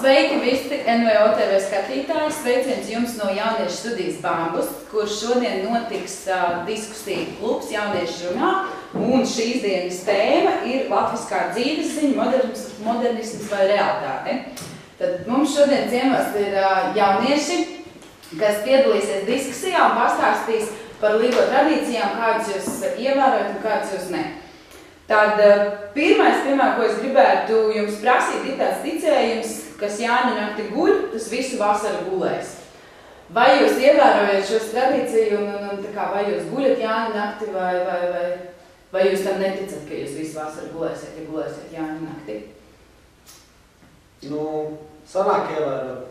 Sveiki visi NVO TV skatītāji, sveiciens jums no jauniešu studijas Bambus, kur šodien notiks diskusija klubs jauniešu runā, un šīs dienas tēma ir latviskā dzīvesziņa, modernisms vai realitāte. Tad mums šodien ciemos ir jaunieši, kas piedalīsies diskusijā un pastāstīs par līgo tradīcijām, kādas jūs ievērojat un kādas jūs ne. Tad pirmais, ko es gribētu jums prasīt, ir tāds ticējums, kas Jāņu nakti guļ, tas visu vasaru gulēs. Vai jūs ievērojat šos tradīciju un vai jūs guļat Jāņu nakti vai jūs tam neticat, ka jūs visu vasaru gulēsiet, ja gulēsiet Jāņu nakti? Sanāk ievērot,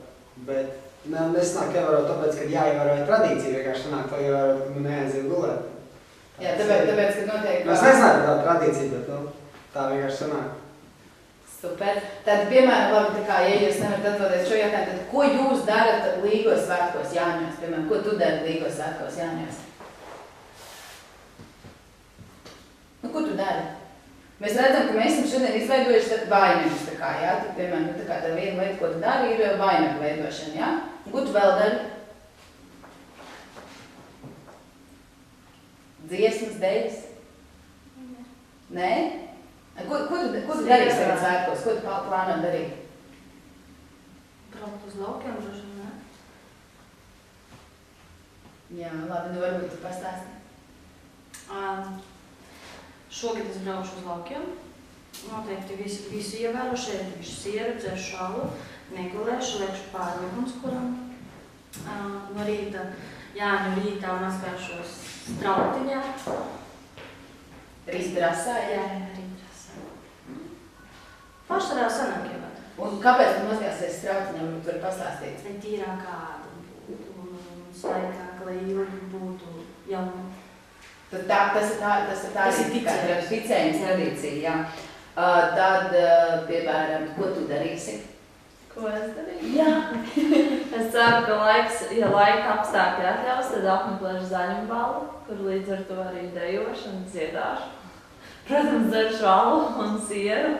bet nesanāk ievērot tāpēc, ka jāievēroja tradīcija, vienkārši sanāk to ievērot, ka neaiziet gulēt. Jā, tāpēc, ka notiek... Es nezināju tā tradīcija, bet tā vienkārši sanāk. Super. Tad, piemēram, labi, ja jūs nevarat atbildēt šo jautājumu, tad ko jūs darat līgos svētkos Jāņos? Piemēram, ko tu dari līgos svētkos Jāņos? Ko tu dari? Mēs redzam, ka mēs esam šodien izveidojuši vainagus, jā? Tad, piemēram, tā viena lieta, ko tu dari, ir vainagu veidošana, jā? Un ko tu vēl dari? Dziesmas, dejas? Nē? Ko tu darīsi tagad svētkos? Ko tu plāno darīt? Braukt uz laukiem, droši, ne? Jā, labi, varbūt tu pastāsti. Šogad es braukšu uz laukiem. Noteikti visu ievēru, šeit visu sieru, dzeršu šalu, negulēšu, liekšu pāri ugunskuram. No rīta, Jāņu rītā mazgāšos strautiņā. Rīt rasā, jā? Jā, pašsarā sanāk ievēt. Un kāpēc tu mazgāsies strautiņam, tu vari pastāstīt? Lai tīrāk kāda būtu un svaigāk, lai ilgi būtu jauna. Tas ir ticējums tradīcija, jā. Tad, piemēram, ko tu darīsi? Ko es darīšu? Jā. Es ceru, ka laika apstākļi atļaus, tad apmeklēšu zaļumbalu, kur līdz ar to arī dejošu un dziedāšu. Protams, dzeršu alu un sieru.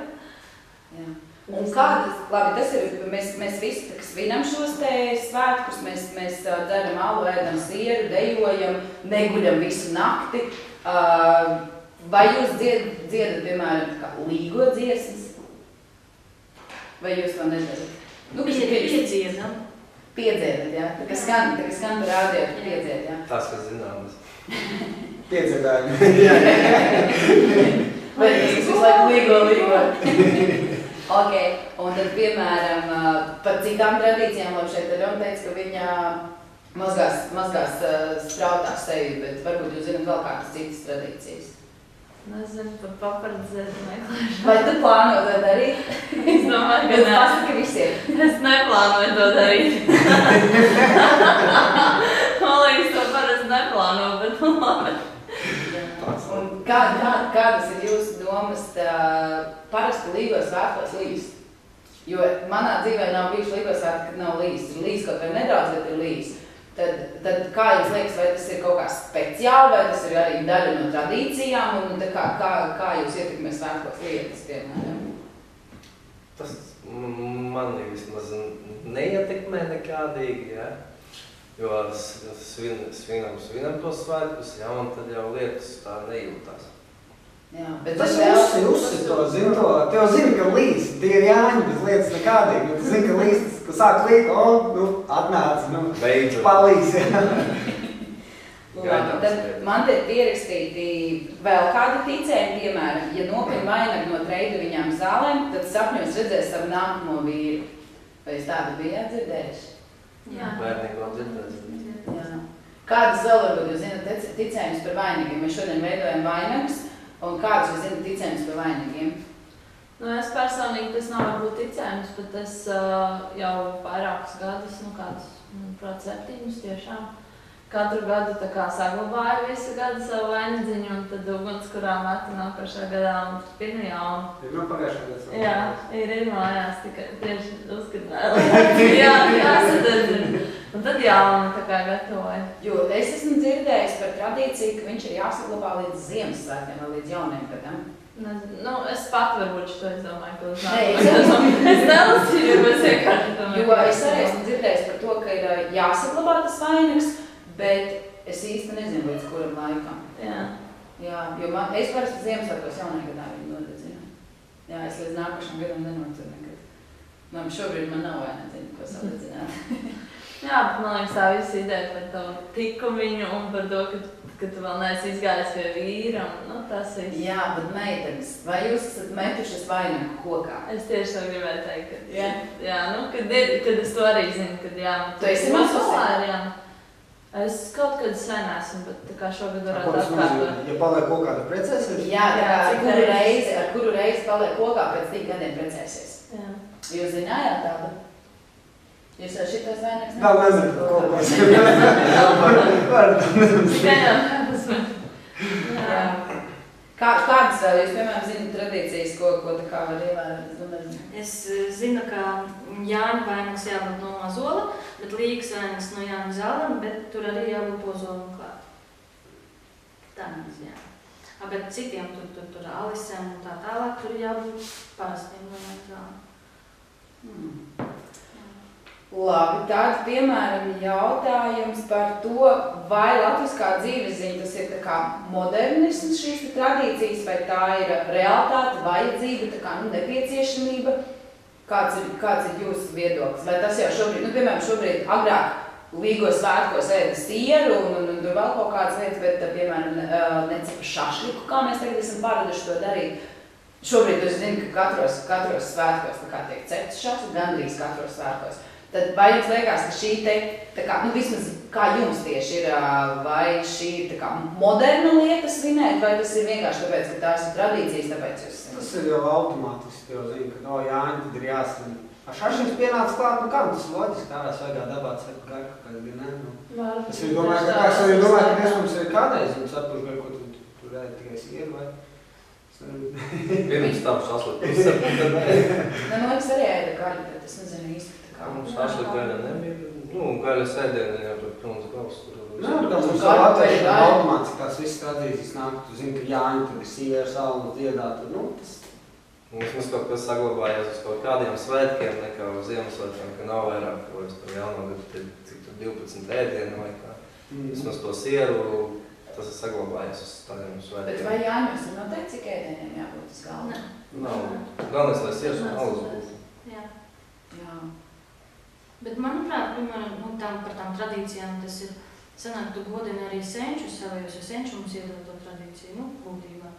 Jā. Un kādas, labi, tas ir, mēs visi svinam šos te svētkus, mēs dzeram alu, ēdam sieru, dejojam, neguļam visu nakti. Vai jūs dziedat, piemēram, līgo dziesmas? Vai jūs to nedarat? Piedziedam. Piedziedat, jā? Tā kā skan rādio, piedzied, jā? Tas, kas zināmas. Piedziedājumi. Vai tas visu laiku līgo? Ok, un tad, piemēram, par citām tradīcijām, labi, šeit Roma teica, ka viņa mazgās strautās sevi, bet varbūt jūs zināt vēl kādas citas tradīcijas. Nezinu, par papardzēdu meklēšanu. Vai tu plāno to darīt? Es domāju, ka nē. Pasaka visiem. Es neplānoju to darīt. Man liekas, to parasti neplāno, bet labi. Un kādas ir jūsu domas parasti līgos svētkos līs? Jo manā dzīvē nav bijuši līgos svētki, kad nav līs. Ir līs kaut vai nedaudz, bet ir līs. Tad kā jums liekas, vai tas ir kaut kā speciāli, vai tas ir arī daļa no tradīcijām, un kā jūs ietekmē svētkos lietas, piemēram? Tas man vismaz neietekmē nekādīgi, ja? Jo svinam tos svētkus, ja, un tad jau lietas tā nejūtās. Jā, bet Tas uzsit to, zini to, tu jau zini, ka līs, tie ir Jāņi, bet lietas nekādīgi, tu zini, ka līs, ka sāk līt, atnāc, palīs, jā. Tad man te ir pierakstīti vēl kādi ticējumi, piemēram, ja nopin vainagu no treiduviņām zālēm, tad sapņos redzēs savu nākamo vīru. Vai jūs tādu bijāt dzirdējuši? Jā. Bērnīgi vēl dzirdēs. Jā. Kādas vēl varbūt jūs zināt ticējumus par vainagiem? Mēs šodien veidojam vainagus, un kādas jūs zināt ticējumus par vainagiem? Es personīgi, tas nav varbūt ticējums, bet es jau vairākus gadus, kādus, manuprāt, 7 tiešām, katru gadu tā kā saglabāju visu gadu savu vainagdziņu, un tad ugunskurā metu nākošā gadā un pirnu jaunu. Ir no pagājušā gada. Jā, ir mājās, tikai tieši uzskatināju. Jā, jāsadedzina. Un tad jaunu tā kā gatavoju. Jo es esmu dzirdējis par tradīciju, ka viņš ir jāsaglabā līdz Ziemassvētkiem vai līdz jauniem gadam. Nezinu, nu, es pat varbūt šo izdomāju, ko es nelasīju, bet es vienkārši domāju. Jo es arī esmu dzirdējis par to, ka ir jāsaglabā tas vainags, bet es īsti nezinu līdz kuram laikam. Jā. Jā, jo es parasti Ziemassvētkos jaunajā gadā viņu nodedzinu. Jā, es līdz nākošam gadam nenodedzinu nekad. Šobrīd man nav vainagdziņa, ko sadedzināt. Jā, bet man liekas tā visa ideja par to tikumiņu un par to, ka tu vēl neesi izgājis pie vīra. Nu, tas viss. Jā, bet meitenes, vai jūs esat metušas vainagu kokā? Es tieši to gribēju teikt, ka jā, jā, nu, kad es to arī zinu, kad jā. Tu esi metusi? Jā. Es kaut kad sen esmu, bet tā kā šogad varētu atkārtot. Ja paliek kokā, tad precēsies? Jā, ar kuru reizi paliek kokā, pēc 3 gadiem precēsies. Jā. Jūs zinājāt tādu? Jūs jau šitos vainags Vēl nezinu, Tikai jau neuzmet. Jā. Kādas vēl jūs, piemēram, zināt tradīcijas, ko tā kā var ievērot? Es zinu, ka Jāņa vainags jābūt no mazola, bet Līgas vainags no Jāņa zālēm, bet tur arī jābūt ozolam klāt. Tā nemaz jā. Bet citiem tur alisēm un tā tālāk, tur jābūt parastiem no Jāņa zālēm. Labi, tātad, piemēram, jautājums par to, vai latviskā dzīvesziņa tas ir tā kā modernisms šīs tradīcijas, vai tā ir realitāte, vajadzība, tā kā nepieciešamība. Kāds ir jūsu viedoklis? Vai tas jau šobrīd, piemēram, šobrīd agrāk Līgos svētkos ēda sieru un tur vēl kaut kādas lietas, bet, piemēram, necepa šašliku, kā mēs tagad esam paraduši to darīt. Šobrīd es zinu, ka katros svētkos tā kā tiek cepts šašliku, gandrīz katros svētkos. Tad vai jums liekas, ka šī te, tā kā, vismaz kā jums tieši ir, vai šī ir tā kā moderna lieta svinēt, vai tas ir vienkārši tāpēc, ka tās ir tradīcijas, tāpēc jūs svināt? Tas ir jau automātiski, jau zinu, ka Jāņa tad ir jāsvin. Šašiņš pienāca klāt, nu kā, tas ir loģiski, tā svaigā dabā cepa garka, kad ir, ne? Es arī domāju, ka iespējams ir kādreiz, un sapuši gar, ko tur ēd tikai sieru, vai? Pirms tam šašliku. Man liekas arī ēda gaļu, bet es nezinu īsti. Šašliku gaļa nebija. Gaļa sēdieni jau tur pilns gals. Nē, kā mums latvieši automātiski tās visas tradīcijas nāk, tu zini, ka Jāņa tad ir siera, salma, dziedāt, tas... Mums kaut kas saglabājās uz kaut kādiem svētkiem, nekā uz Ziemassvētkiem, ka nav vairāk, ko es tam jānogadu, cik tur 12 ēdienu vai kā. Vismaz to sieru, tas ir saglabājies uz tādiem svētkiem. Bet vai Jāņos ir noteikti, cik ēdieniem jābūt uz galda? Nav. Galvenais, lai sieras un alus būtu. Jā. Jā. Bet manuprāt, piemēram, par tām tradīcijām tas ir sanāk, tu godini arī senčus savējos, jo senči mums iedod to tradīciju, būtībā.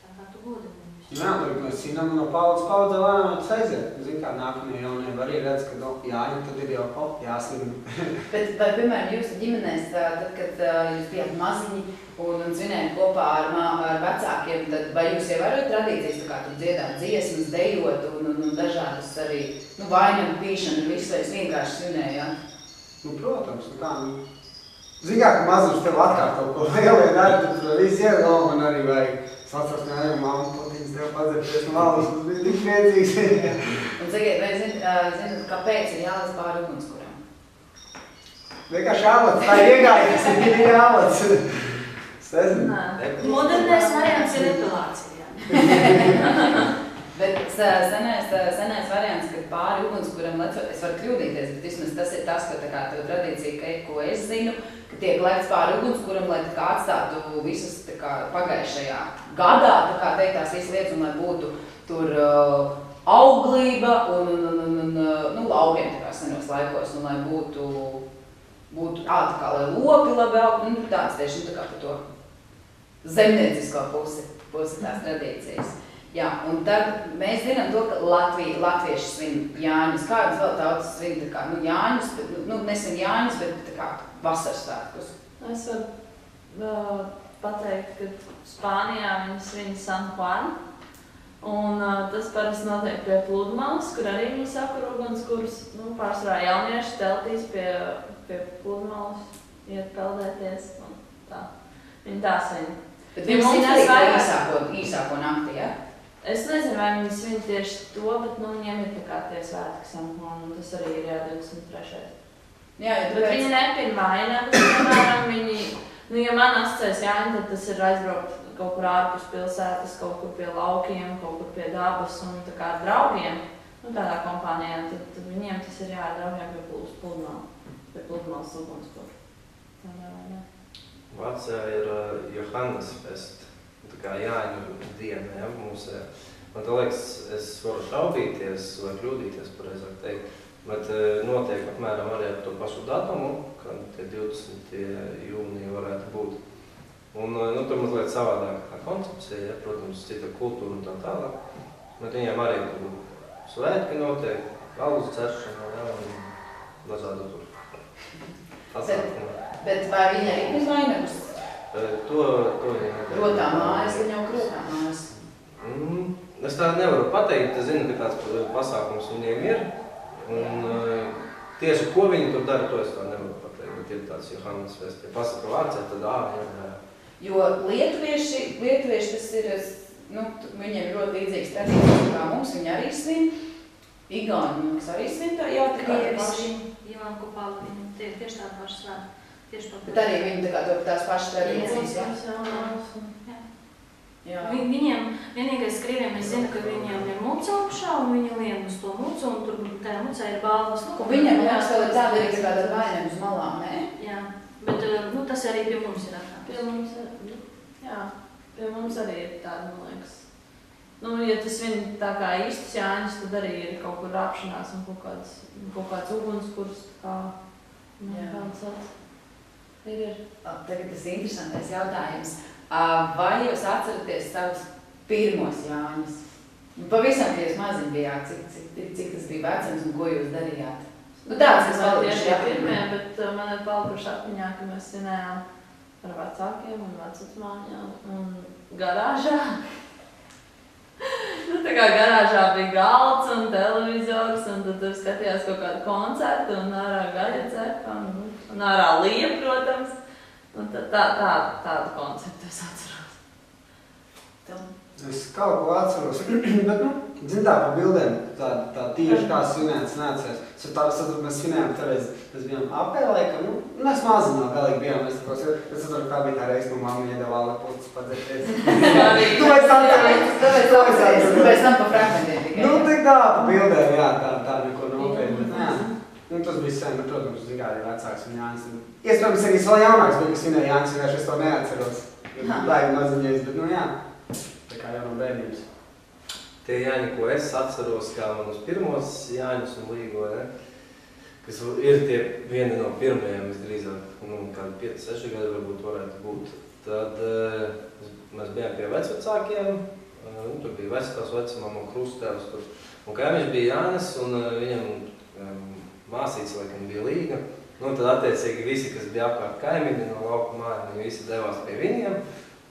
Tā kā tu godini. Jā, tur mēs cīnām no paudzes lēnām aiziet. Zin kā nākamie jaunie var arī redz, ka Jāņa tad ir jau jāslim. Bet vai, piemēram, jūsu ģimenēs, tad, kad jūs bijāt maziņi un svinējāt kopā ar vecākiem, tad vai jūs ievērojat tradīcijas, tā kā tur dziedāt dziesmas, dejot un dažādas arī, vainagu pīšana, visu, vai jūs vienkārši svinējāt? Protams, kā, zin kā, ka mazums tev atkārt kaut ko lielie dara, tad tur viss iegalva un arī vajag sasprasnē, mamma, potiņas tev padzerties no malas, tas bija tik priecīgs. Un sakiet, vai zināt, kāpēc ir jālas pāri ugunskuram? Vienkārši jālats, tā ir iegājies, ir jālats. Es nezinu. Modernais variants ir epilācija. Bet senais variants, kad pāri ugunskuram lec, es varu kļūdīties, bet vismaz tas ir tas, ka tā kā tev tradīcija, ko es zinu, ka tiek lekts pāri ugunskuram, lai tā kā atstātu visas tā kā pagājušajā gadā, tā kā teiktās visas lietas, un lai būtu tur auglība un laukiem tā kā senos laikos, un lai būtu tā kā, lai lopi labi aug, tāds tieši tā kā par to zemniecisko pusi tās tradīcijas. Jā, un tad mēs zinām to, ka latvieši svin Jāņus. Kādas vēl tautas svin tā kā, Jāņus, bet, nesvin Jāņus, bet tā kā vasaras svētkus? Es varu pateikt, ka Spānijā viņi svin San Juan. Un tas parasti notiek pie pludmales, kur arī viņi sakur ugunskurus, pārsvarā jaunieši teltīs pie pie pludmales, iet peldēties un tā. Viņi tā svin. Bet viņi svin arī īsāko nakti, ja? Es nezinu, vai viņi svin tieši to, bet viņiem ir tā kā tie svētki San Juan, un tas arī ir 23. Jā, bet viņi nepir vainagus, piemēram, viņi, ja man asociēs Jāņa, tad tas ir aizbraukt kaut kur ārpus pilsētas, kaut kur pie laukiem, kaut kur pie dabas un tā kā ar draugiem, tādā kompānijā, tad viņiem tas ir ar draugiem pie pludmales ugunskura. Tādā veidā. Vācijā ir Johannes fest, tā kā Jāņu diena, ja, mums ir. Man tā liekas, es varu šaubīties vai kļūdīties, pareizāk teikt, bet notiek apmēram arī ar to pašu datumu, kad tie 20. jūnija varētu būt. Un tur mazliet savādākā koncepcija, ja, protams, cita kultūra un tā tālāk, bet viņiem arī tur svētki notiek, alus ceršana, ja, un dažādi tur pasākumi. Bet vai viņi arī bez vainagus? To viņi nevar. Rotā mājas, viņi jau krotā mājas. Es tā nevaru pateikt, es zinu, ka tāds pasākums viņiem ir. Un tieši ko viņi tur dara, to es tā nevaru pateikt, bet ir tāds Johannes fest. Ja pasaka Vācijā, tad jā. Jo lietuvieši tas ir, viņiem ir ļoti līdzīgs tradīcijas kā mums, viņi arī svin. Igauni mums arī svin tā, jā, tā kā paši. Ivan Kupāli, viņiem tieši tā paša svēta. Bet arī viņi tā kā to tās pašas tradīcijas, jā? Viņiem, vienīgais Krieviem, es zinu, ka viņiem ir muca augšā, un viņi lien uz to mucu, un tur tajā mucā ir balvas. Un viņiem, liekas, vēl ir tāda arī tā kā tāda vainam uz malām, ne? Jā, bet tas arī pie mums ir atrādās. Pie mums arī ir tāda, man liekas. Ja tas vien tā kā īstus Jāņus, tad arī ir kaut kur rāpšanās un kaut kāds ugunskurs, kā kāds tāds. Ir. Tagad tas interesantais jautājums. Vai jūs atceraties savus pirmos Jāņus? Pavisam, ja jūs maziņi bijāt, cik tas bija vecums un ko jūs darījāt? Tāds, kas palikuši pirmie, bet man ir palikuši atmiņā, ka mēs svinējām ar vecākiem un vecvecmāmiņām un garāžā. Tā kā garāžā bija galds un televizors, un tad tur skatījās kaut kādu koncertu, un ārā gaļa cepa, un ārā lija, protams. Un tādu konceptu es atceros. Es kaut ko atceros, bet, zin tā, pa bildēm, tā tieši kā svinēts neatceros. Mēs svinējām toreiz, mēs bijām apē laikam, mēs maziņā galīgi bijām, es atceru, kā bija tā reiz, no mamma iedevā lepotas padzerties. Tu vairs tam pa fragmentiem tikai. Tik tā, pa bildēm, jā, tā neko nopietni, bet jā. Tas bija sen, bet, protams, zin kā arī vecāks un Jānis. Iespējams, arī vēl jaunāks bija, kas svinēja Jānis, vienkārši es to neatceros. Baigi maziņais, bet, jā. Tā kā jau no bērnības. Tie Jāņi, ko es atceros, kā manus pirmos Jāņus un Līgo, kas ir tie vieni no pirmajiem, visdrīzāk, kādi 5-6 gadi varbūt varētu būt. Tad mēs bijām pie vecvecākiem, tur bija vecāks vecumam un krustēvs tur. Un kaimiņš bija Jānis un viņam māsīts, laikam, bija Līga. Tad attiecīgi visi, kas bija apkārt kaimiņi no lauku mājām, viņi visi devās pie viņiem.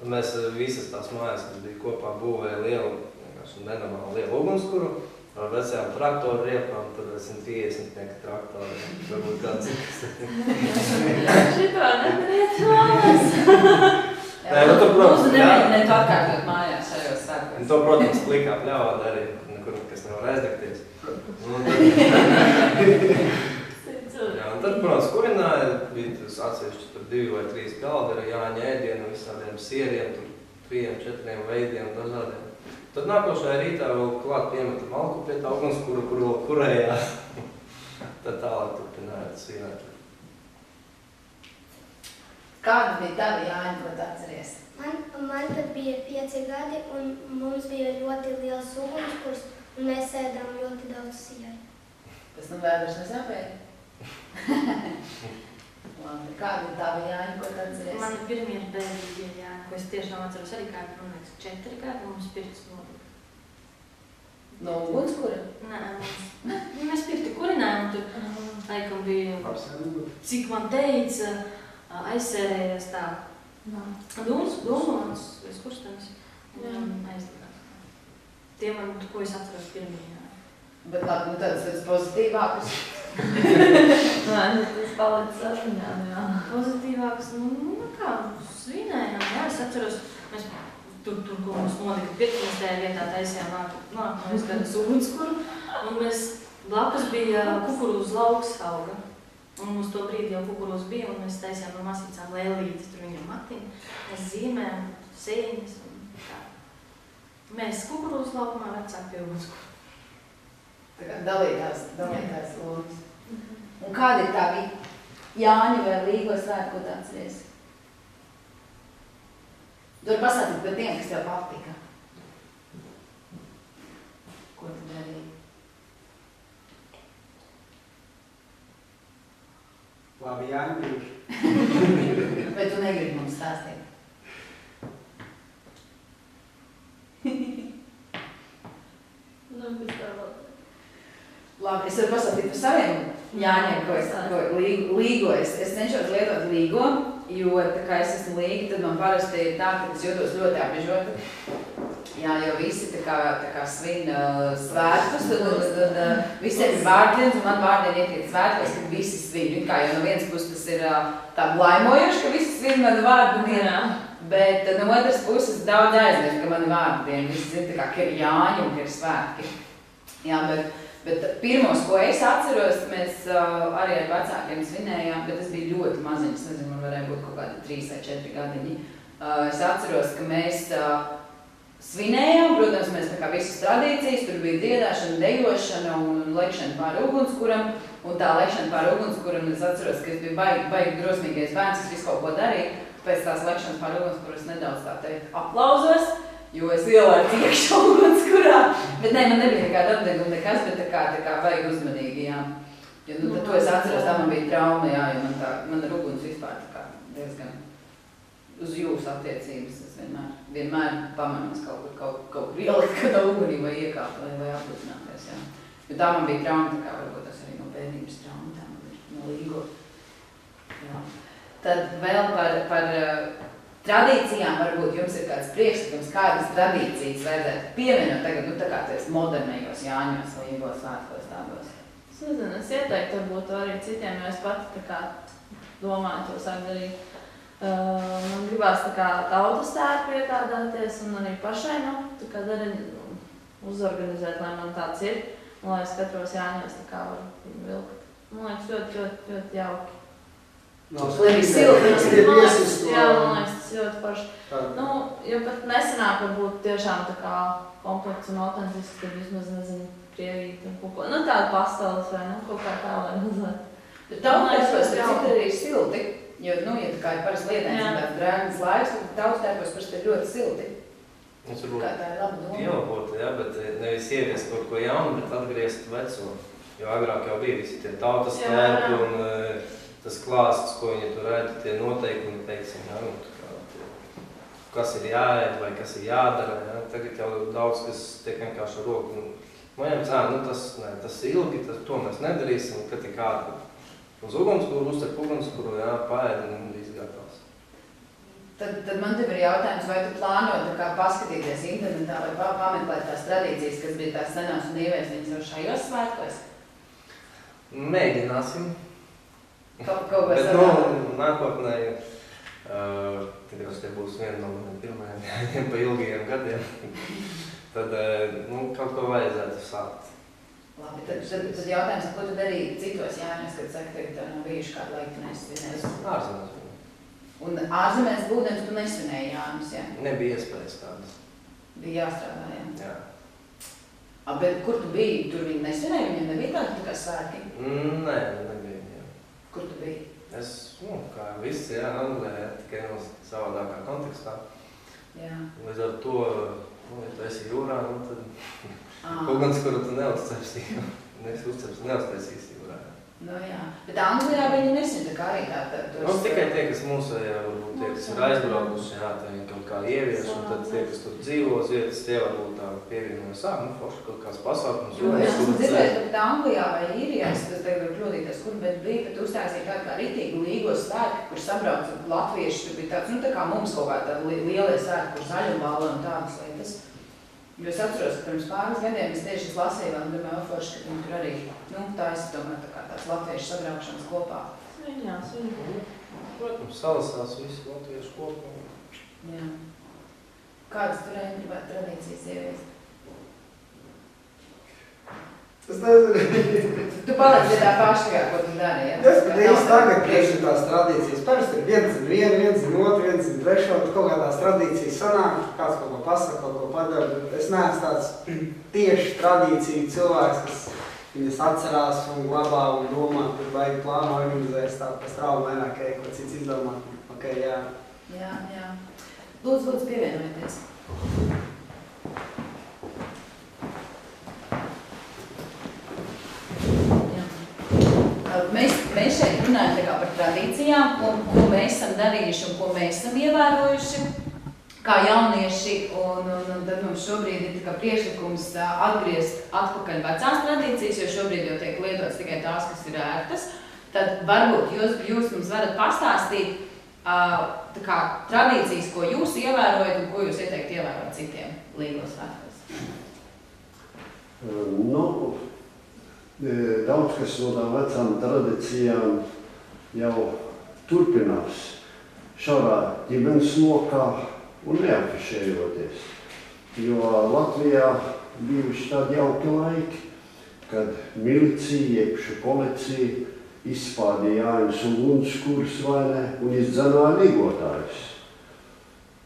Un mēs visas tās mājas, kas bija kopā, būvēja lielu, nenormāli lielu ugunskuru ar vecajām traktoru riepām, tur 150 traktori, varbūt kāds citas. Šito nedariet mājas! Lūdzu, nemēģiniet atkārtot mājās šajos svētkos. To, protams, plikā pļāvā darīja, nekur, kas nevar aizdegties. Un tad, protams, kurināja, bija atsevišķi tur 2 vai 3 galdi ar Jāņa ēdienu, visādiem sieriem, tur 3-4 veidiem dažādiem. Tad nākošajā rītā vēl klāt piemeta malku pie tā ugunskura, kur vēl kurējās. Tad tālāk turpinājāt svinēt. Kāda bija tava Jāņa, ko tu atceries? Man tad bija 5 gadi, un mums bija ļoti liels ugunskurs, un mēs ēdām ļoti daudz sieru. Tas vēders nesāpēja? Labi, kāda ir tava Jāņa, ko tu atceries? Man pirmie bērnīgi Jāņa, ko es tiešām atceros arī kādi, man liekas, 4 gadi mums pirts notika. No ugunskura? Nē, mēs pirti kurinājām, un tur laikam bija, cik man teica, aizsērējies tā. Dūmons, es kurstams, un aizdegās. Tie man, ko es atceros pirmie Jāņa. Bet labi, tāds pozitīvākus. Tas palicis atmiņā, jā. Pozitīvāks, kā, svinējām, jā, es atceros, mēs tur, ko mums notika pirkums tajā vietā, taisījām nākamais gadas ugunskuru, un mēs blakus bija kukurūzu lauks auga. Un uz to brīdi jau kukurūzu bija, un mēs taisījām no masīcām lēlītes, tur viņam matiņu, mēs zīmējām, sēņas un tā. Mēs kukurūzu laukumā vecāk pie ugunskuru. Tā kā dalītās lomas. Un kāda ir tā bija Jāņa vai Līgo svētku, ko tu atceries? Tur pasātīt par tiem, kas tev patika. Ko tu darīji? Labi, Jāņpīgi. Vai tu negribi mums stāstīt? Labi, es varu pasāstīt par saviem Jāņiem, ko Līgo. Es cenšos lietot Līgo, jo tā kā es esmu Līga, tad man parasti ir tā, ka es jūtos ļoti apbežota. Jā, jo visi tā kā svin svētkus, tad visiem ir vārdienas, un man vārdieni ietiet svētkos, kad visi svin. Kā jau no vienas puses tas ir tā blaimojoši, ka visi svin manu vārdu dienu, bet no otras puses daudz aizmirst, ka mani vārdu dienu. Visi zina, tā kā, ka ir Jāņi un ka ir svētki. Jā, bet pirmos, ko es atceros, mēs arī ar vecākiem svinējām, bet tas bija ļoti maziņas, nezinu, man varēja būt kaut kādi 3 vai 4 gadiņi. Es atceros, ka mēs svinējām, protams, mēs tā kā visas tradīcijas, tur bija dziedāšana, dejošana un lekšana pāri ugunskuram, un tā lekšana pāri ugunskuram, es atceros, ka es biju baigi drosmīgais bērns, es visu kaut ko darīju, pēc tās lekšanas pāri ugunskuru es nedaudz tā teikt aplauzos, jo es ielēju iekšā ugunskurā, bet ne, man nebija nekāda apdeguma nekas, bet tā kā vajag uzmanīgi, jā. Jo, tad to es atceros, tā man bija trauma, jā, jo man ar uguns vispār tā kā diezgan uz jūsu attiecības. Es vienmēr pamanos kaut kur ielikt, kad ugunī vai iekāpt vai aplūcināties, jā. Jo tā man bija trauma, tā kā varbūt tas arī no bērnības trauma, tā man bija no Līgo. Jā. Tad vēl par tradīcijām varbūt jums ir kāds priekšlikums, kādas tradīcijas vajadzētu pievienot tagad, tā kā tu esi modernējos Jāņos, Līgo svētkos tādos. Es nezinu, es ieteiktu varbūt arī citiem, jo es pati tā kā domāju to sāk darīt. Man gribās tā kā tautas tērpu iegādāties un arī pašai, tā kā uzorganizēt, lai man tāds ir, un lai es katros Jāņos tā kā varu vilkt. Man liekas ļoti jauki. Tas liekas silti. Jā, man liekas, tas ļoti forši. Jo pat nesenāk varbūt tiešām tā kā komplekts un autentiski, tad vismaz nezinu, krievīt un kaut ko. Tāda pasteles vai kaut kā tā, lai mazliet. Tautstērpos, cik arī ir silti, jo, ja tā kā ir parasti lietēns un tāds drēgnas laiks, tad tautstērpos parasti ir ļoti silti. Mums varbūt kā tā ir laba doma. Ielabot, jā, bet nevis ieviest kaut ko jaunu, bet atgriezt veco. Jo agrāk jau bija visi tie tautas tērpi un tas klāsts, ko viņi tur redz, tie noteikumi, teiksim, jā, kas ir jāēd vai kas ir jādara. Jā. Tagad jau daudz, kas tiek vienkārši ar roku. Man jau tas ilgi, to mēs nedarīsim, kad ir kāda uz ugunskuru, uzcep ugunskuru, jā, paēd un izgatavs. Tad man tev ir jautājums, vai tu plāno tā kā paskatīties internetā vai pameklēt tās tradīcijas, kas bija tās senās un ieviest viņas jau šajos svētkos? Mēģināsim. Kaut ko bet, nākotnē, tad jau tie būs viena no maniem pirmajiem pa ilgajiem gadiem, tad, kaut ko vajadzētu sākt. Labi, tad jautājums, ko tu darīji citos Jāņos, kad saka, ka tev nav bijuši kādu laiku nesvinēs? Ārzemēs būtu. Un ārzemēs būdams tu nesvinēji Jāņus, jā? Nebija iespējas tādas. Bija jāstrādā, jā? Jā. Bet kur tu biji? Tur viņi nesvinēja? Viņiem nebija tādi tā kā svētki? Nē, nebija, jā. Kur tu biji? Es, kā viss, jā, Anglijā, tikai no savādākā kontekstā. Jā. Līdz ar to, ja tu esi jūrā, tad ugunskuru tu neuztaisīsi jūrā. Jā. Bet Anglijā viņi nesvin, tā kā arī tā. Tikai tie, kas mūsējā, varbūt tie, kas ir aizbraukuši, jā, tā viņi kaut kā ievieš, un tad tie, kas tur dzīvo uz vietas, tie varbūt tā pievienojas, forši kaut kāds pasākums. Jo es esmu dzirdējis, ka Anglijā vai Īrijā, es tagad varu kļūdīties, kur, bet bija pat uztaisīja tādu kā ritīgi Līgos svētki, kur sabrauc latvieši, tur bija tāds, tā kā mums kaut kā tādi lielie svētki, kur zaļumbāla un tādas lietas. Jo es atceros, ka pirms pāris gadiem es tieši lasīju vēl, domāju, forši, ka viņi tur arī, taisa tomēr tā kā tās latviešu sabraukšanas kopā. Sviņās. Protams, salasās visi latviešu kopā. Jā. Kādas tur gribētu tradīcijas ieviest? Es nezinu. Tu paliec pie tā paša, ko tu dari, ja? Es pat īsti tagad priekš tās tradīcijas. Parasti ir viens zin vienu, viens zin otru, viens zin trešo, bet kaut kādās tradīcijas sanāk, kāds kaut ko pasaka, kaut ko padara. Es neesmu tāds tieši tradīciju cilvēks, kas viņas atcerās un glabā un domā, kur vajag plānu organizēs tā, kas traumu vairāk, ko cits izdomā. Ok, jā. Jā. Lūdzu, pievienojieties. Mēs šeit runājam tā kā par tradīcijām, ko mēs esam darījuši un ko mēs esam ievērojuši kā jaunieši, un tad mums šobrīd ir tā kā priekšlikums atgriezt atpakaļ vecās tradīcijas, jo šobrīd jau tiek lietots tikai tās, kas ir ērtas. Tad varbūt jūs mums varat pastāstīt tā kā tradīcijas, ko jūs ievērojat un ko jūs ieteikt ievērot citiem Līgavas svētkos. Daudz kas no tām vecām tradīcijām jau turpinās šaurā ģimenes lokā un neafišējoties. Jo Latvijā bijuši tādi jauki laiki, kad milicija, jebšu policija izspādīja Jāņus un Ugunskurs un izdzenāja līgotājus.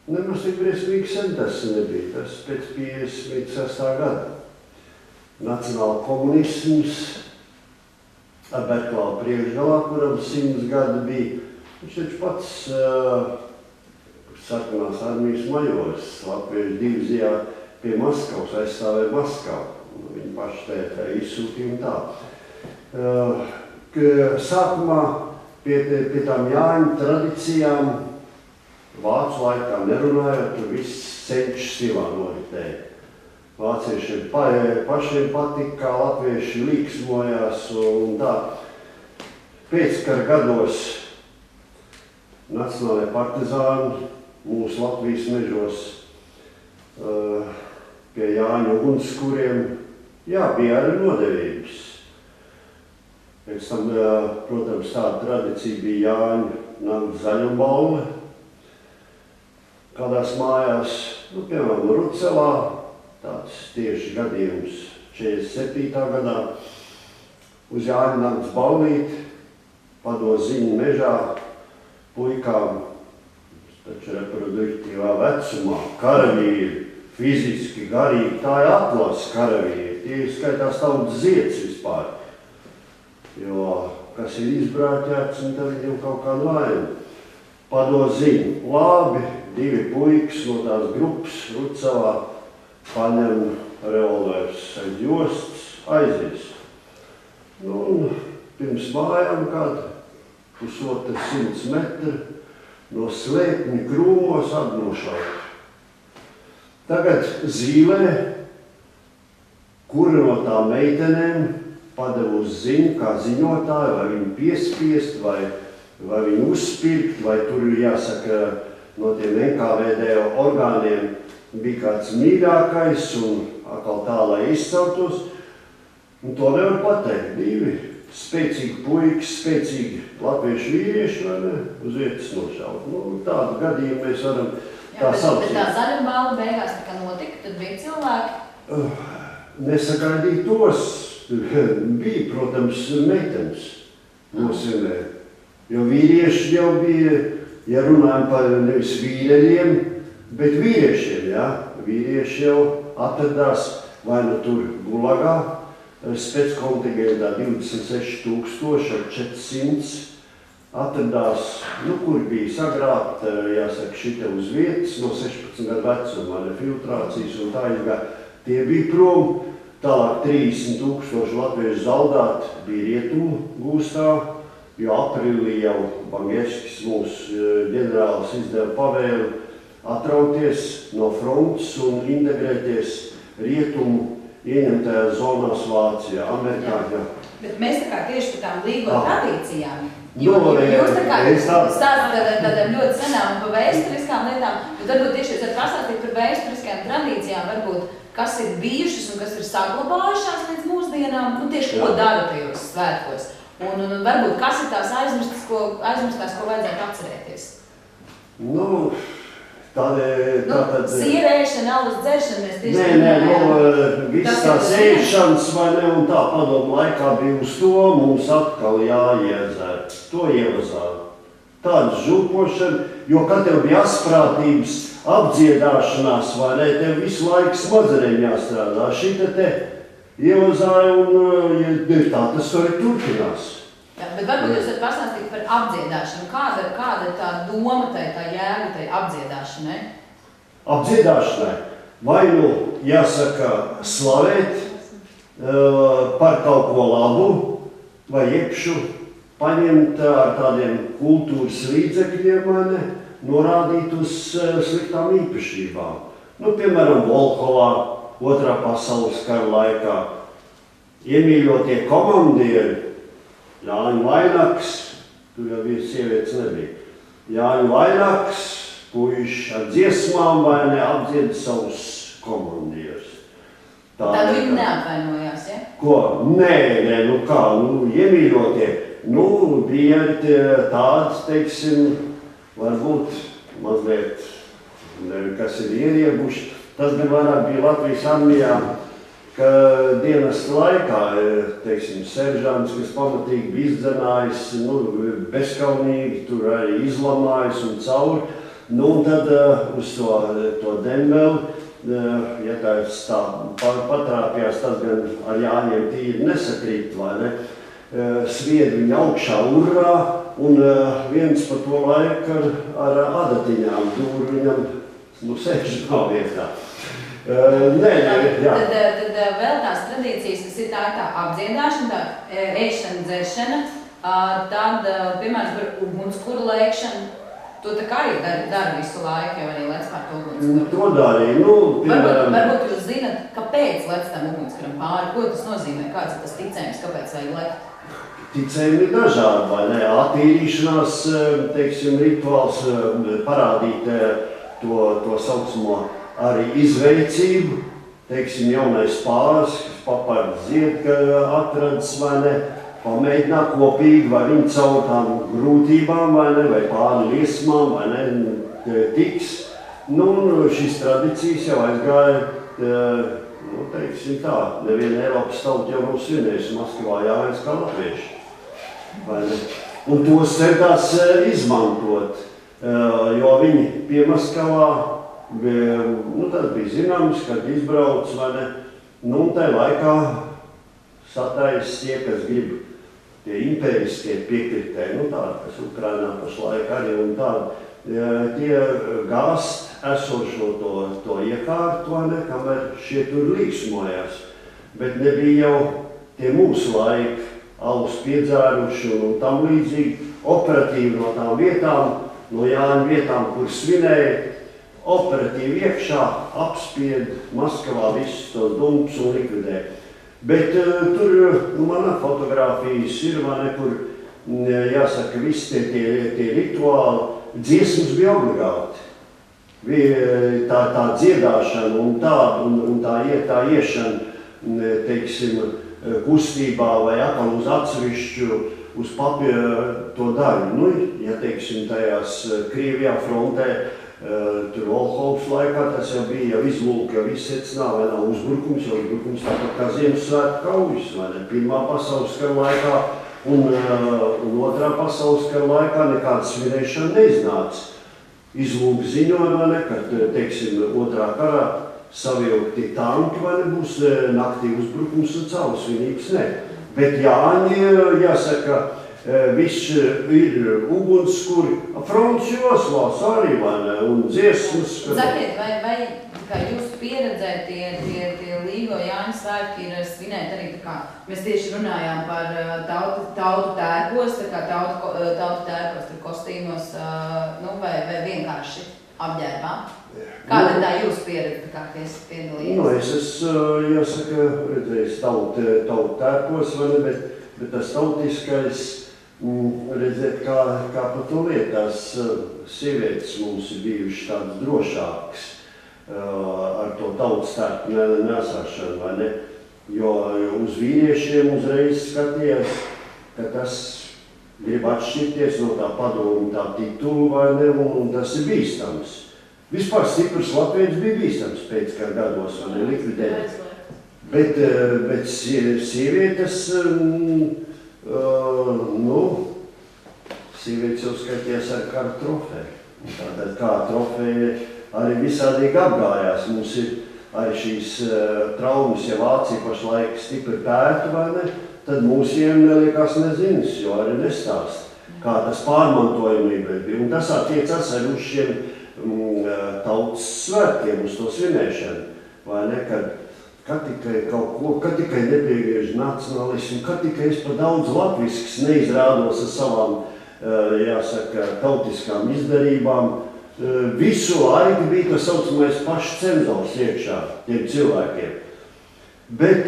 Nemaz tik briesmīgi sen tas nebija, tas pēc 56. gada. Nacionāla komunisms ar Berklāvu priekšgalā, kuram 100 gadi bija. Viņš taču pats sarkanās armijas majors Latviešu divizijā pie Maskavas aizstāvēja Maskavu. Viņi paši tā izsūtīja un tā. Sākumā pie tām Jāņu tradicijām vācu laikā nerunājot, tur viss senču stilā noritēja. Vāciešiem pašiem patika, kā latvieši līksmojās un tā. Pēckara gados nacionālajie partizāni mūsu Latvijas mežos pie Jāņu ugunskuriem, bija arī nodevības. Pēc tam, protams, tāda tradīcija bija Jāņu nakts zaļumbalve. Kādās mājās, piemēram, Rucelā, tāds tieši gadījums 47. gadā, uz Jāņu nakts balvīt, padod ziņu mežā puikām, taču reproduktīvā vecumā, karavīri, fiziski, garīgi, tā ir atlases karavīri, tie skaitās tautas zieds vispār. Jo, kas ir izbrāķēts, un tad viņam kaut kā laimi. Padod ziņu, labi, 2 puikas no tās grupas Rucelā paņem revolvers aiz jostas, aizies. Pirms mājām kāda 100 metru no slēpņu krūmos atnošaut. Tagad Zīlē, kura no tām meitenēm padevusi ziņu kā ziņotāju, vai viņu piespiest, vai viņu uzspirkt, vai tur ir jāsaka no tiem NKVD orgāniem bija kāds mīļākais un atkal tā, lai izceltos. Un to nevar pateikt. 2 spēcīgi puikas, spēcīgi latviešu vīrieši, vai ne, uz vietas nošaut. Tādu gadījumu mēs varam tā saukt. Bet tā zaļumbalva beigās tā kā notika, tad bija cilvēki? Nesagaidīja tos. Bija, protams, meitenes nosimē. Jo vīrieši jau bija, ja runājam par nevis vīreļiem, bet vīriešiem, jā. Vīrieši jau atradās vai nu tur Gulagā, speckontingentā 26,400 atradās, kur bija sagrābt, jāsaka, šita uz vietas no 16 gadu vecuma, filtrācijas un tā ilgā. Tie bija prom. Tālāk 30,000 latviešu zaldāti bija Rietumu gūstā, jo aprīlī jau Bangerskis mūsu ģenerālis izdeva pavēli atrauties no frontes un integrēties Rietumu ieņemtajās zonās Vācijā. Amerikāņi Bet mēs tā kā tieši par tām līgo tradīcijām. Nu, Jūs tā kā es tā- stāstat tādām ļoti senām un pa vēsturiskām lietām, bet varbūt tieši jūs varat pastāstīt par vēsturiskajām tradīcijām, varbūt kas ir bijušas un kas ir saglabājušās līdz mūsdienām, nu tieši ko dara tajos svētkos. Un varbūt kas ir tās aizmirstās, ko vajadzētu atcerēties. Nu, tātad... Sierēšana, alus dzeršana, mēs tieši viss tās ēšanas vai ne, un tā padomu laikā bija uz to, mums atkal jāiedzer. To ievazā. Tāda župošana, jo kad tev bija asprātības apdziedāšanās, vai ne, tev visu laiku smadzenēm jāstrādā. Šita te ievazāja un tā tas arī turpinās. Jā, bet varbūt jūs varat pastāstīt par apdziedāšanu. Kāda ir tā doma, tā jēga, tā apdziedāšanai? Apdziedāšanai vai nu jāsaka slavēt par kaut ko labu vai iepšu paņemt ar tādiem kultūras līdzekļiem, vai ne, norādīt uz sliktām īpašībām. Nu, piemēram, Volhovā, Otrā pasaules kara laikā, iemīļotie komandieri, Jāņa Vainaks, tur jau bija sievietes nebija, Jāņa Vainaks, puiši ar dziesmām vai ne apdzied savus komandierus. Tad viņi neapvainojās, ja? Ko? Nē, nu kā, iemīļotie. Nu, bija tāds, teiksim, varbūt mazliet, kas ir ieriebuši. Tas gan vairāk bija Latvijas armijā, ka dienas laikā, teiksim, seržants, kas pamatīgi bija izdzenājis, bezkaunīgi, tur arī izlamājis un cauri. Nu, un tad uz to dembeli, ja tāds tā patrāpjās, tas gan ar Jāņiem tīri nesakrīt, vai ne? Svied viņu augšā urrā, un viens pa to laiku ar adatiņām dūr viņam, sēž nav vietā. Jā. Tad vēl tās tradīcijas, kas ir tā apdziedāšana, tā ēšana, dzeršana, tad, piemēram, par ugunskura lēkšanu, to tā kā arī dara visu laiku, jau arī lec pār to ugunskuru. To darīja, piemēram... Varbūt jūs zināt, kāpēc lec tam ugunskuram pāri, ko tas nozīmē, kāds ir tas ticējums, kāpēc vajag lekt? Ticējumi ir dažādi, vai ne? Attīrīšanās, teiksim, rituāls parādīt to saucamo arī izveicību, teiksim, jaunais pāris, kas papārds zied, ka atradas, vai ne, pamēģināt kopīgi, vai viņi caur tām grūtībām, vai ne, vai pāri liesmām, vai ne, tiks. Nu, šīs tradīcijas jau aizgāja, teiksim tā, neviena Eiropas tauta jau nav svinējusi Maskavā Jāņus kā latvieši. Un tos centās izmantot, jo viņi pie Maskavā, tas bija zināms, kad izbrauc, vai ne, un tajā laikā satais tie, kas grib tie impēriskie piekritēji, tādi, kas Ukrainā pašlaik arī un tādi, tie gāst esošo to iekārtu, vai ne, kamēr šie tur līksmojās, bet nebija jau tie mūsu laiki, alus piedzēruši un tam līdzīgi, operatīvi no tām vietām, no Jāņa vietām, kur svinēja, operatīvi iekšā apspied Maskavā visus tos dumpus un likvidē. Bet tur manā fotogrāfijas ir, vai ne, kur, jāsaka, visi tie rituāli, dziesmas bija obligāti. Tā dziedāšana un tā iešana, teiksim, kustībā vai atkal uz atsevišķu, uz papīra to daļu. Ja, teiksim, tajās Krievijā frontē, tur Volhovas laikā, tas jau bija jau izlūk, jau izsecināja, vai nav uzbrukums, jo uzbrukums tāpat kā Ziemassvētku kaujas, vai ne? Pirmā pasaules kara laikā un Otrā pasaules kara laikā nekāda svinēšana neiznāca. Izlūk ziņoja, vai ne, kad, teiksim, Otrā karā savilkti tanki, vai nebūs naktī uzbrukums un caur svinības, ne. Bet Jāņi, jāsaka, viss ir ugunskuri, fronts joslās arī, vai ne, un dziesmas. Sakiet, vai kā jūsu pieredzē tie Līgo Jāņu svētki ir svinēt arī tā kā, mēs tieši runājām par tautu tērpos, tā kā tautu tērpos, tur kostīmos, vai vienkārši apģērbā? Kāda ir tā jūsu pieredze, kā es piedalījos? Es esmu, jāsaka, redzējis tautu tērpos, vai ne, bet tas tautiskais, redzēt, kā pa to lietās sievietes mums ir bijušas tādas drošākas ar to tautstērpu nesāšanu, vai ne? Jo uz vīriešiem uzreiz skatījās, ka tas grib atšķirties no tā padomu, tā titulu, vai ne, un tas ir bīstams. Vispār stiprs latvietis bija bīstams pēc kā gados, vai ne, likvidēt. Bet sievietes, sievietes jau skaitījās ar kādu trofeju. Tātad kā trofeja arī visādīgi apgājās. Mums ir arī šīs traumas, ja Vācija pašlaik stipri pēta, vai ne, tad mūsiem neliekās nezinas, jo arī nestāst, kā tas pārmantojumība bija. Un tas attiecas arī uz šiem tautas svētkiem, uz to svinēšanu, vai ne, kad tikai kaut ko, kad tikai nepiegriež nacionalismu, kad tikai es pa daudz latvisks neizrādos ar savām, jāsaka, tautiskām izdarībām. Visu laiku bija tas saucamais pašcenzors iekšā tiem cilvēkiem. Bet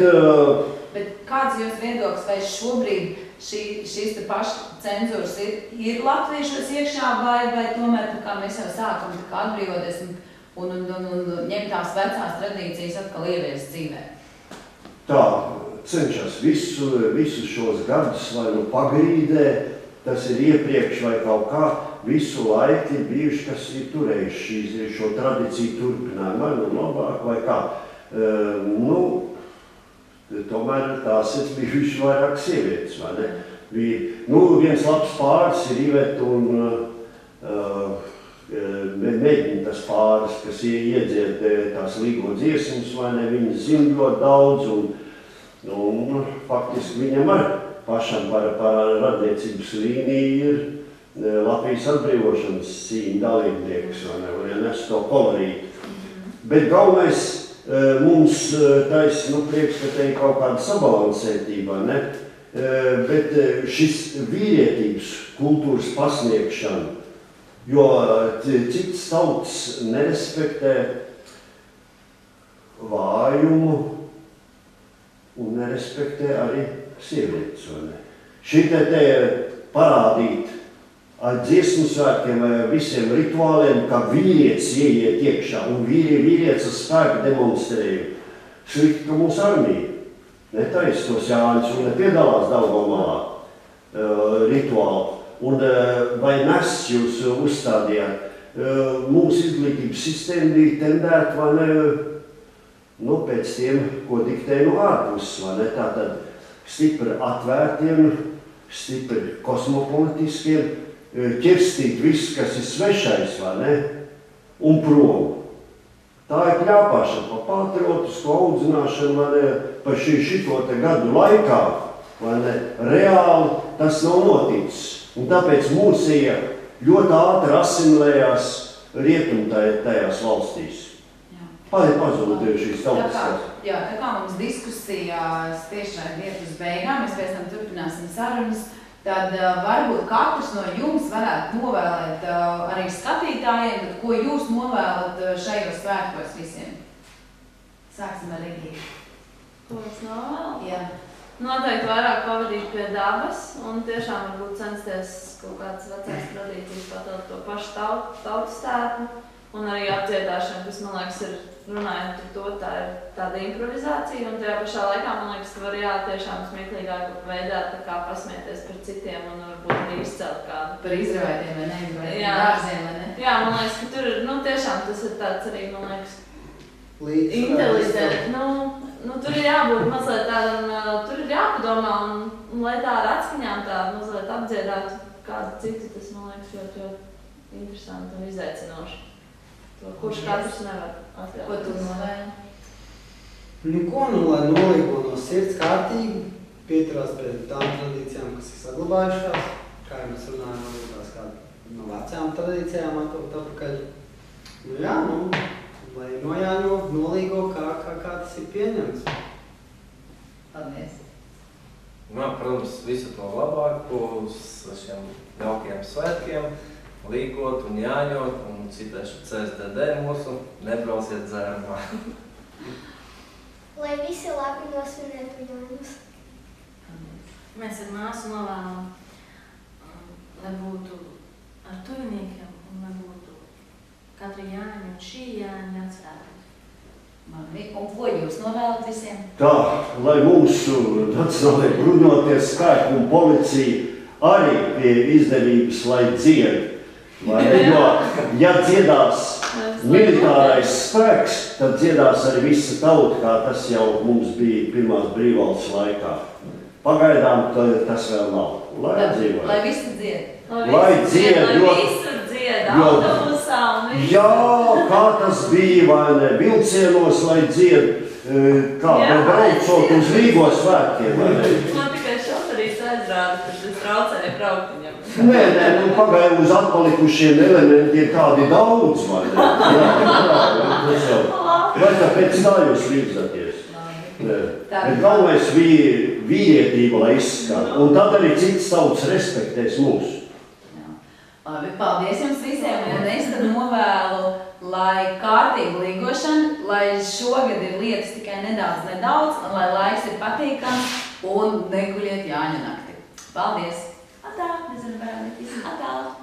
kāds jūs viedoklis, vai šobrīd šīs te pašcenzūras ir latviešos iekšā, vai tomēr, kā mēs jau sākam atbrīvoties un ņemt tās vecās tradīcijas atkal ieviest dzīvē? Tā, cenšas visus šos gadus, vai nu pagrīdē, tas ir iepriekš vai kaut kā, visu laiku ir bijuši, kas ir turējuši šo tradīciju turpinājumu, vai nu labāk, vai kā. Tomēr tās ir bijuši vairāk sievietes, vai ne? Viens labs pāris ir Iveta un mēģina tas pāris, kas iedzied tās līgo dziesmas, vai ne? Viņas zina ļoti daudz un faktiski viņam arī pašam par radniecības līniju ir Latvijas atbrīvošanas cīņa dalībnieks, vai ne, un nes to kolorīti. Bet galvenais mums taisa, prieks, ka te ir kaut kāda sabalansētība, ne? Bet šis vīrietības kultūras pasniegšana, jo cits tauts nerespektē vājumu un nerespektē arī sievietes, vai ne? Šitā te parādīt ar dziesmu svētkiem vai visiem rituāliem, kā vīrietis ieiet iekšā un vīrietis ar spēku demonstrēja. Slikti, ka mūsu armija netaisa tos Jāņus un nepiedalās Daugavmalā rituāli. Un vai nes jūs uzstādījāt? Mūsu izglītības sistēma bija tendēta, vai ne, pēc tiem, ko diktē no ārpuses, vai ne, tātad stipri atvērtiem, stipri kosmopolitiskiem, ķerstīt viss, kas ir svešais, vai ne, un prom. Tā ir kļāpāšana pa patriotisku audzināšanu, vai ne, pa šito te gadu laikā, vai ne, reāli tas nav noticis. Un tāpēc mūsija ļoti ātri asimilējās rietumtajās valstīs. Pazuda šīs tautas. Jā, tā kā mums diskusijās tiešām iet uz beigām, mēs pēc tam turpināsim sarunas, tad varbūt katrs no jums varētu novēlēt arī skatītājiem, bet ko jūs novēlat šajos svētkos visiem? Sāksim ar Ligiju. Ko es novēlu? Jā. Noteikti vairāk pavadīt pie dabas un tiešām varbūt censties kaut kādas vecās tradīcijas patelt to pašu tautas tērpu un arī apdziedāšanu, kas, man liekas, ir runājot par to, tā ir tāda improvizācija un tajā pašā laikā, man liekas, ka var tiešām smieklīgāk veidā tā kā pasmieties par citiem un varbūt arī izcelt kādu. Par izravētiem vai neizravētiem dārziem, vai ne? Jā, man liekas, ka tur ir, tiešām tas ir tāds arī, man liekas, inteliģenti. Tur ir jābūt mazliet tādam, tur ir jāpadomā un lai tā ar atskaņām tā mazliet apdziedātu kādu citu, tas, man liekas, ļoti interesanti un izaicinoši. Kurš katrs nevar atļaut. Ko tu novēli? Lai nolīgo no sirds kārtīgi, pieturās pie tām tradīcijām, kas ir saglabājušās, kā jau mēs runājam, no vecām tradīcijām atpakaļ. Lai nojāņo, nolīgo, kā tas ir pieņemts. Paldies. Protams, visu to labāko uz šiem jaukiem svētkiem, līgot un jāņot, un citēšu CSDD mūsu, nebrauciet dzērumā. Lai visi labi nosvinētu Jāņus. Mēs ar māsu novēlam, lai būtu ar tuviniekiem un lai būtu katra Jāņa un šī Jāņa atcerēta. Labi, un ko jūs novēlat visiem? Tā, lai mūsu nacionālajie bruņotie spēki un policija arī pie izdevības, lai dzied. Jo, ja dziedās militārais spēks, tad dziedās arī visa tauta, kā tas jau mums bija pirmās brīvvalsts laikā. Pagaidām tas vēl nav. Lai dzīvo. Lai visi dzied. Lai dzied, lai visur dzied, autobusā un visu. Jā, kā tas bija, vai ne? Vilcienos, lai dzied, kā braucot uz Rīgo svētkiem, vai ne? Man tikai šoferīs aizrāda, ka es traucēju braukt viņam. Nē, pagāju uz atpalikušiem elementiem tādi daudz, vai ne? Jā, vai tāpēc tā jūs līdzaties? Bet galvenais vīrietība, lai izskan, un tad arī cits tauts respektēs mūsu. Labi, paldies jums visiem, un es tad novēlu, lai kārtīga līgošana, lai šogad ir lietas tikai nedaudz, un lai laiks ir patīkams, un neguļiet Jāņa nakti. Paldies! Atā, nezinu, varētu visam atā!